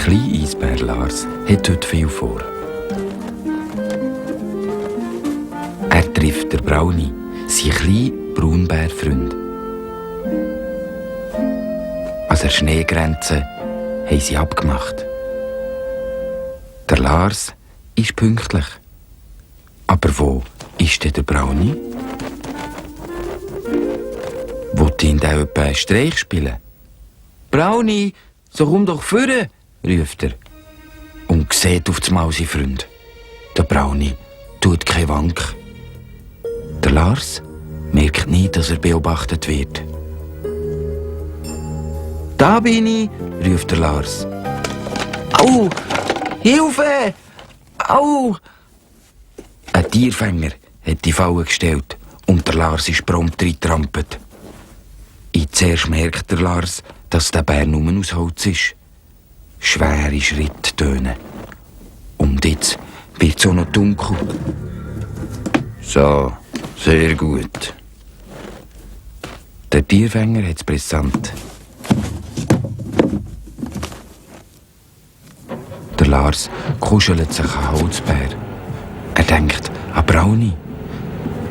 kleine Eisbär Lars hat heute viel vor. Er trifft den Brownie, seinen kleinen Braunbärfreund. An der Schneegrenze haben sie abgemacht. Der Lars ist pünktlich. Aber wo ist denn der Brownie? Wollt ihn da etwa einen Streich spielen? Brownie, so komm doch vorne, ruft er. Und sieht auf einmal seinen Freund. Der Brownie tut keinen Wank. Der Lars merkt nie, dass er beobachtet wird. Da bin ich, ruft der Lars. Au! Hilfe! Au! Ein Tierfänger hat die Falle gestellt und der Lars ist prompt reingetrampelt. Zuerst merkt der Lars, dass der Bär nur aus Holz ist. Schwere Schritte tönen. Und jetzt wird es auch noch dunkel. So, sehr gut. Der Tierfänger hat es brisant. Der Lars kuschelt sich an Holzbär. Er denkt an Brownie,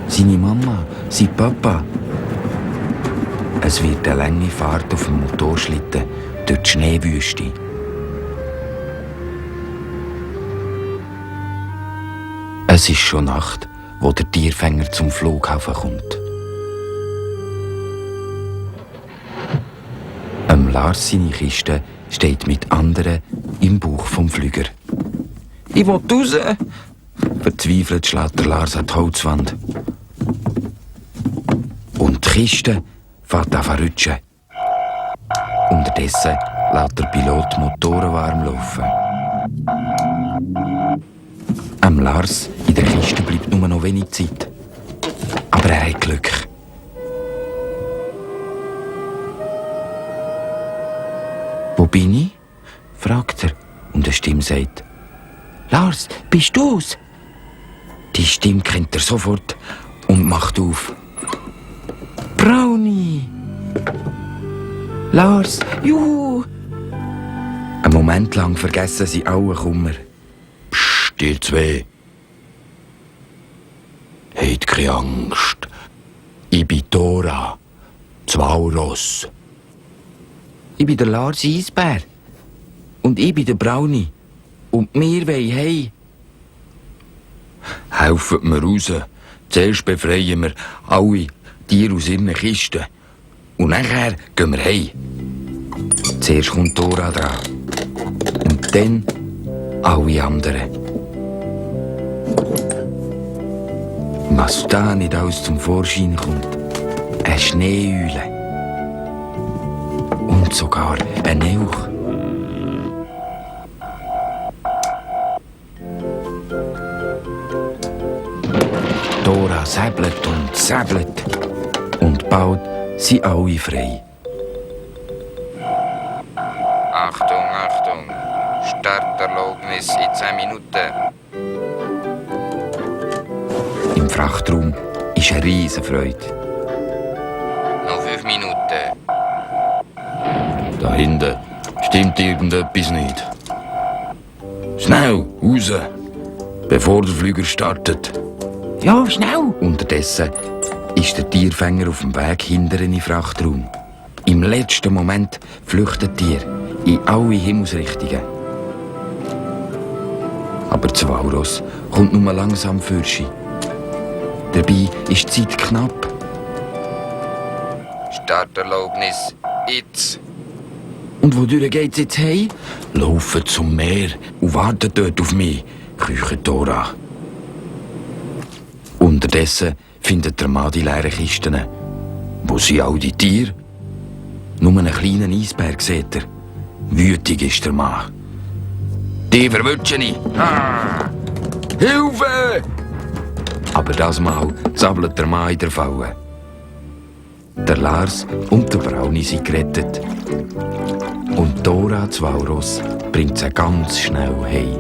seine Mama, sein Papa. Es wird eine lange Fahrt auf dem Motorschlitten durch die Schneewüste. Es ist schon Nacht, wo der Tierfänger zum Flughafen kommt. Lars seine Kiste steht mit anderen im Bauch vom Flüger. «Ich will raus!» Verzweifelt schlägt der Lars an die Holzwand. Und die Kiste fährt an zu rutschen. Unterdessen lässt der Pilot die Motoren warm laufen. Lars in der Kiste bleibt nur noch wenig Zeit. Aber er hat Glück. «Wo bin ich?» fragt er und eine Stimme sagt: «Lars, bist du's?» Die Stimme kennt er sofort und macht auf. «Brownie!» «Lars, juhu!» Einen Moment lang vergessen sie alle Kummer. «Psst, ihr zwei! Habt keine Angst. Ich bin Dora, das Walross.» «Ich bin der Lars Eisbär. Und ich bin der Brownie. Und wir wollen heim.» «Helft mir raus. Zuerst befreien wir alle Tiere aus ihren Kisten. Und nachher gehen wir heim.» Zuerst kommt Dora dran. Und dann alle anderen. Was da nicht alles zum Vorschein kommt: eine Schneeeule. Und sogar ein Elch. Dora säbelt und säbelt. Und bald sind alle frei. Achtung, Achtung! Starterlaubnis in 10 Minuten. Im Frachtraum ist eine Riesenfreude. Noch 5 Minuten. Da hinten stimmt irgendetwas nicht. Schnell, raus, bevor der Flüger startet. Ja, schnell! Unterdessen ist der Tierfänger auf dem Weg hinter in den Frachtraum. Im letzten Moment flüchtet er in alle Himmelsrichtungen. Aber das Walross kommt nur langsam für sie. Dabei ist die Zeit knapp. Starterlaubnis jetzt. Und wodurch geht's jetzt heim? Laufen zum Meer und warten dort auf mich, keucht Dora. Unterdessen findet der Mann die leeren Kisten. Wo sind all die Tiere? Nur einen kleinen Eisbär sieht er. Wütig ist der Mann. «Die verwutschen ich! Ah! Hilfe!» Aber das Mal zappelt der Mann in der Falle. Der Lars und der Brownie sind gerettet. Und Dora, das Walross, bringt sie ganz schnell heim.